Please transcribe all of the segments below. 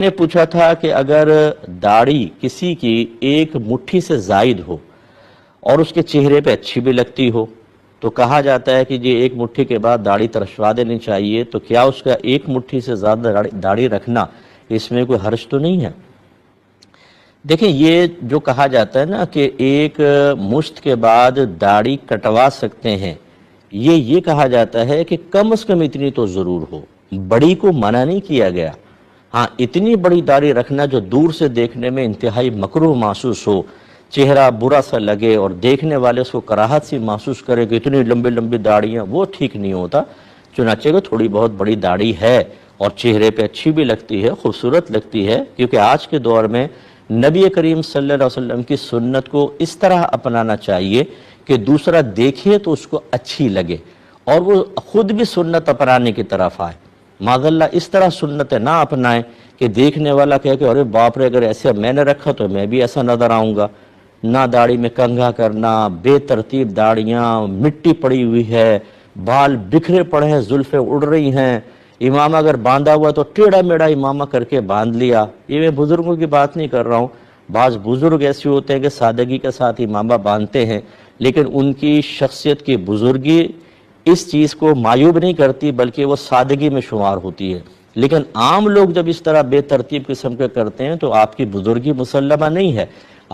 نے پوچھا تھا کہ اگر داڑھی کسی کی ایک مٹھی سے زائد ہو اور اس کے چہرے پہ اچھی بھی لگتی ہو تو کہا جاتا ہے کہ یہ ایک مٹھی کے بعد داڑھی ترشوا دینی چاہیے، تو کیا اس کا ایک مٹھی سے زیادہ داڑھی رکھنا اس میں کوئی حرج تو نہیں ہے؟ دیکھیں، یہ جو کہا جاتا ہے نا کہ ایک مشت کے بعد داڑھی کٹوا سکتے ہیں، یہ کہا جاتا ہے کہ کم از کم اتنی تو ضرور ہو، بڑی کو منع نہیں کیا گیا۔ ہاں، اتنی بڑی داڑھی رکھنا جو دور سے دیکھنے میں انتہائی مکروہ محسوس ہو، چہرہ برا سا لگے اور دیکھنے والے اس کو کراہت سی محسوس کرے کہ اتنی لمبی لمبی داڑھیاں، وہ ٹھیک نہیں ہوتا۔ چنانچہ کہ تھوڑی بہت بڑی داڑھی ہے اور چہرے پہ اچھی بھی لگتی ہے، خوبصورت لگتی ہے، کیونکہ آج کے دور میں نبی کریم صلی اللہ علیہ وسلم کی سنت کو اس طرح اپنانا چاہیے کہ دوسرا دیکھے تو اس کو اچھی لگے اور وہ خود بھی سنت اپنانے کی طرف آئے۔ معاذاللہ اس طرح سنت نہ اپنائیں کہ دیکھنے والا کہے کہ ارے باپ رے، اگر ایسے میں نے رکھا تو میں بھی ایسا نظر آؤں گا۔ نہ داڑھی میں کنگھا کرنا، بے ترتیب داڑیاں، مٹی پڑی ہوئی ہے، بال بکھرے پڑے ہیں، زلفیں اڑ رہی ہیں، امامہ اگر باندھا ہوا تو ٹیڑھا میڑھا امامہ کر کے باندھ لیا۔ یہ میں بزرگوں کی بات نہیں کر رہا ہوں، بعض بزرگ ایسے ہوتے ہیں کہ سادگی کے ساتھ امامہ باندھتے ہیں، لیکن ان کی شخصیت کی بزرگی اس چیز کو معیوب نہیں کرتی بلکہ وہ سادگی میں شمار ہوتی ہے۔ لیکن عام لوگ جب اس طرح بے ترتیب قسم کے کرتے ہیں تو آپ کی بزرگی مسلمہ نہیں ہے،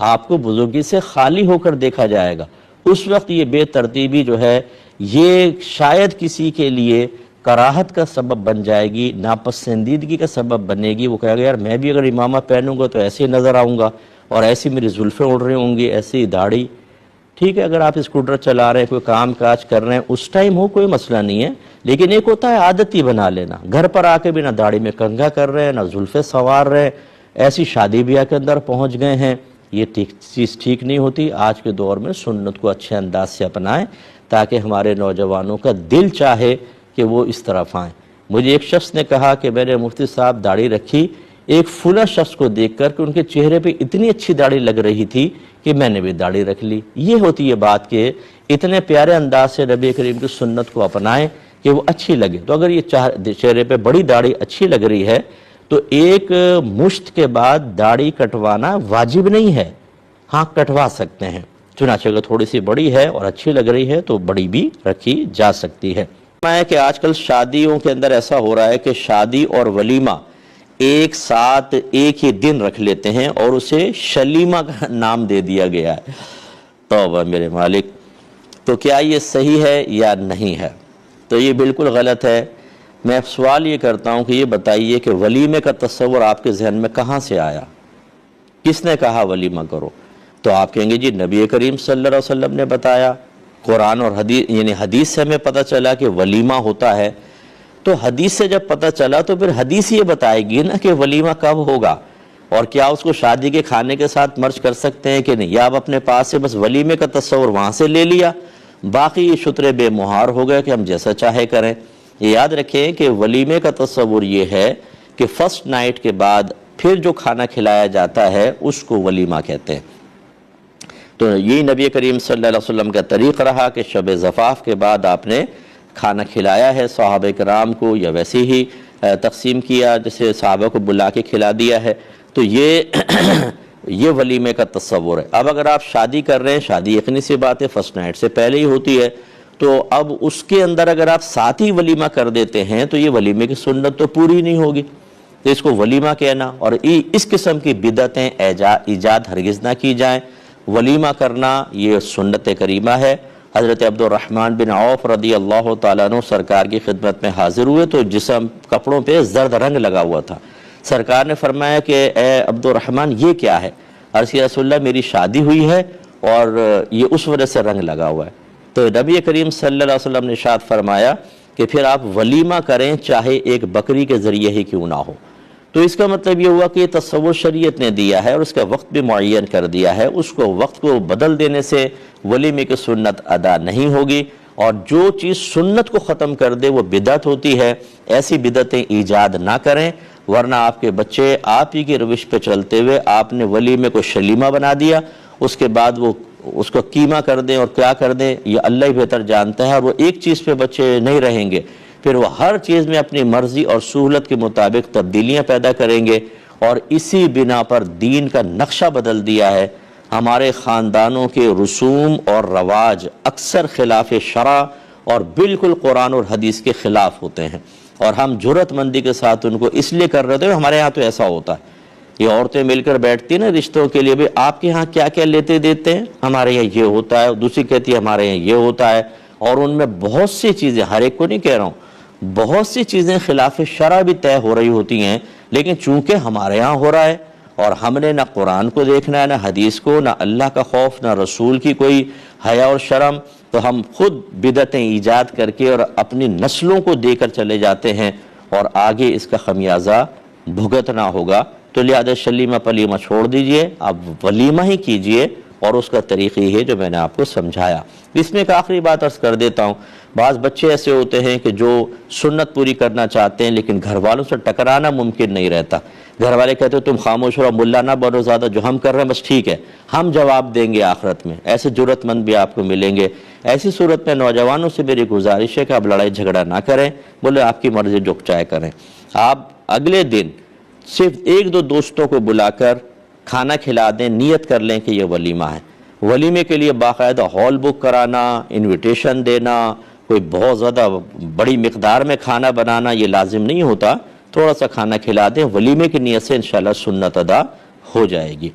آپ کو بزرگی سے خالی ہو کر دیکھا جائے گا۔ اس وقت یہ بے ترتیبی جو ہے یہ شاید کسی کے لیے کراہت کا سبب بن جائے گی، ناپسندیدگی کا سبب بنے گی۔ وہ کہے گا یار میں بھی اگر امامہ پہنوں گا تو ایسے ہی نظر آؤں گا اور ایسی میری زلفیں اڑ رہی ہوں گی، ایسی داڑھی۔ ٹھیک ہے، اگر آپ اسکوٹر چلا رہے ہیں، کوئی کام کاج کر رہے ہیں، اس ٹائم ہو کوئی مسئلہ نہیں ہے، لیکن ایک ہوتا ہے عادت ہی بنا لینا۔ گھر پر آ کے بھی نہ داڑھی میں کنگھا کر رہے ہیں، نہ زلفیں سنوار رہے ہیں، ایسی شادی بیاہ کے اندر پہنچ گئے ہیں، یہ چیز ٹھیک نہیں ہوتی۔ آج کے دور میں سنت کو اچھے انداز سے اپنائیں تاکہ ہمارے نوجوانوں کا دل چاہے کہ وہ اس طرف آئیں۔ مجھے ایک شخص نے کہا کہ میں نے مفتی صاحب داڑھی رکھی ایک فلاں شخص کو دیکھ کر کہ ان کے چہرے پہ اتنی اچھی داڑھی لگ رہی تھی کہ میں نے بھی داڑھی رکھ لی۔ یہ ہوتی ہے بات کہ اتنے پیارے انداز سے نبی کریم کی سنت کو اپنائیں کہ وہ اچھی لگے۔ تو اگر یہ چہرے پہ بڑی داڑھی اچھی لگ رہی ہے تو ایک مشت کے بعد داڑھی کٹوانا واجب نہیں ہے، ہاں کٹوا سکتے ہیں۔ چنانچہ اگر تھوڑی سی بڑی ہے اور اچھی لگ رہی ہے تو بڑی بھی رکھی جا سکتی ہے۔ کہ آج کل شادیوں کے اندر ایسا ہو رہا ہے کہ شادی اور ولیمہ ایک ساتھ ایک ہی دن رکھ لیتے ہیں اور اسے شلیمہ کا نام دے دیا گیا ہے۔ توبہ میرے مالک، تو کیا یہ صحیح ہے یا نہیں ہے؟ تو یہ بالکل غلط ہے۔ میں سوال یہ کرتا ہوں کہ یہ بتائیے کہ ولیمے کا تصور آپ کے ذہن میں کہاں سے آیا؟ کس نے کہا ولیمہ کرو؟ تو آپ کہیں گے جی نبی کریم صلی اللہ علیہ وسلم نے بتایا، قرآن اور حدیث، یعنی حدیث سے ہمیں پتہ چلا کہ ولیمہ ہوتا ہے۔ تو حدیث سے جب پتہ چلا تو پھر حدیث یہ بتائے گی نا کہ ولیمہ کب ہوگا اور کیا اس کو شادی کے کھانے کے ساتھ مرج کر سکتے ہیں کہ نہیں، یا آپ اپنے پاس سے بس ولیمے کا تصور وہاں سے لے لیا، باقی یہ شترے بے مہار ہو گئے کہ ہم جیسا چاہے کریں۔ یہ یاد رکھیں کہ ولیمے کا تصور یہ ہے کہ فرسٹ نائٹ کے بعد پھر جو کھانا کھلایا جاتا ہے اس کو ولیمہ کہتے ہیں۔ تو یہی نبی کریم صلی اللہ علیہ وسلم کا طریق رہا کہ شب زفاف کے بعد آپ نے کھانا کھلایا ہے صحابہ کرام کو، یا ویسے ہی تقسیم کیا جیسے صحابہ کو بلا کے کھلا دیا ہے۔ تو یہ ولیمے کا تصور ہے۔ اب اگر آپ شادی کر رہے ہیں، شادی یقینی سی بات ہے فرسٹ نائٹ سے پہلے ہی ہوتی ہے، تو اب اس کے اندر اگر آپ ساتھ ہی ولیمہ کر دیتے ہیں تو یہ ولیمے کی سنت تو پوری نہیں ہوگی، تو اس کو ولیمہ کہنا اور اس قسم کی بدعتیں ایجاد ہرگز نہ کی جائیں۔ ولیمہ کرنا یہ سنت کریمہ ہے۔ حضرت عبد الرحمن بن عوف رضی اللہ تعالیٰ عنہ سرکار کی خدمت میں حاضر ہوئے تو جسم کپڑوں پہ زرد رنگ لگا ہوا تھا۔ سرکار نے فرمایا کہ اے عبد الرحمن یہ کیا ہے؟ عرض کیا رسول اللہ میری شادی ہوئی ہے اور یہ اس وجہ سے رنگ لگا ہوا ہے۔ تو نبی کریم صلی اللہ علیہ وسلم نے ارشاد فرمایا کہ پھر آپ ولیمہ کریں چاہے ایک بکری کے ذریعے ہی کیوں نہ ہو۔ تو اس کا مطلب یہ ہوا کہ یہ تصور شریعت نے دیا ہے اور اس کا وقت بھی معین کر دیا ہے، اس کو وقت کو بدل دینے سے ولیمے کی سنت ادا نہیں ہوگی، اور جو چیز سنت کو ختم کر دے وہ بدعت ہوتی ہے۔ ایسی بدعتیں ایجاد نہ کریں، ورنہ آپ کے بچے آپ ہی کی روش پہ چلتے ہوئے آپ نے ولیمے کو شلیمہ بنا دیا، اس کے بعد وہ اس کو قیمہ کر دیں اور کیا کر دیں یہ اللہ ہی بہتر جانتا ہے، اور وہ ایک چیز پہ بچے نہیں رہیں گے، پھر وہ ہر چیز میں اپنی مرضی اور سہولت کے مطابق تبدیلیاں پیدا کریں گے، اور اسی بنا پر دین کا نقشہ بدل دیا ہے۔ ہمارے خاندانوں کے رسوم اور رواج اکثر خلاف شرع اور بالکل قرآن اور حدیث کے خلاف ہوتے ہیں، اور ہم جرأت مندی کے ساتھ ان کو اس لیے کر رہے تھے، ہمارے ہاں تو ایسا ہوتا ہے۔ یہ عورتیں مل کر بیٹھتی ہیں نا رشتوں کے لیے، بھی آپ کے ہاں کیا کیا لیتے دیتے ہیں؟ ہمارے یہاں یہ ہوتا ہے، دوسری کہتی ہے ہمارے یہاں یہ ہوتا ہے، اور ان میں بہت سی چیزیں، ہر ایک کو نہیں کہہ رہا ہوں، بہت سی چیزیں خلاف شرع بھی طے ہو رہی ہوتی ہیں، لیکن چونکہ ہمارے ہاں ہو رہا ہے اور ہم نے نہ قرآن کو دیکھنا ہے، نہ حدیث کو، نہ اللہ کا خوف، نہ رسول کی کوئی حیا اور شرم، تو ہم خود بدعتیں ایجاد کر کے اور اپنی نسلوں کو دے کر چلے جاتے ہیں، اور آگے اس کا خمیازہ بھگتنا ہوگا۔ تو لہذا شلیمہ پلیمہ چھوڑ دیجئے، آپ ولیمہ ہی کیجئے، اور اس کا طریقہ یہ ہے جو میں نے آپ کو سمجھایا۔ اس میں ایک آخری بات عرض کر دیتا ہوں، بعض بچے ایسے ہوتے ہیں کہ جو سنت پوری کرنا چاہتے ہیں لیکن گھر والوں سے ٹکرانا ممکن نہیں رہتا۔ گھر والے کہتے ہیں تم خاموش رہو، ملا نہ بنو زیادہ، جو ہم کر رہے ہیں بس ٹھیک ہے، ہم جواب دیں گے آخرت میں۔ ایسے جرأت مند بھی آپ کو ملیں گے۔ ایسی صورت میں نوجوانوں سے میری گزارش ہے کہ آپ لڑائی جھگڑا نہ کریں، بولے آپ کی مرضی جو چاہے کریں۔ آپ اگلے دن صرف ایک دو دوستوں کو بلا کر کھانا کھلا دیں، نیت کر لیں کہ یہ ولیمہ ہے۔ ولیمے کے لیے باقاعدہ ہال بک کرانا، انویٹیشن دینا، کوئی بہت زیادہ بڑی مقدار میں کھانا بنانا یہ لازم نہیں ہوتا، تھوڑا سا کھانا کھلا دیں، ولیمے کی نیت سے انشاءاللہ سنت ادا ہو جائے گی۔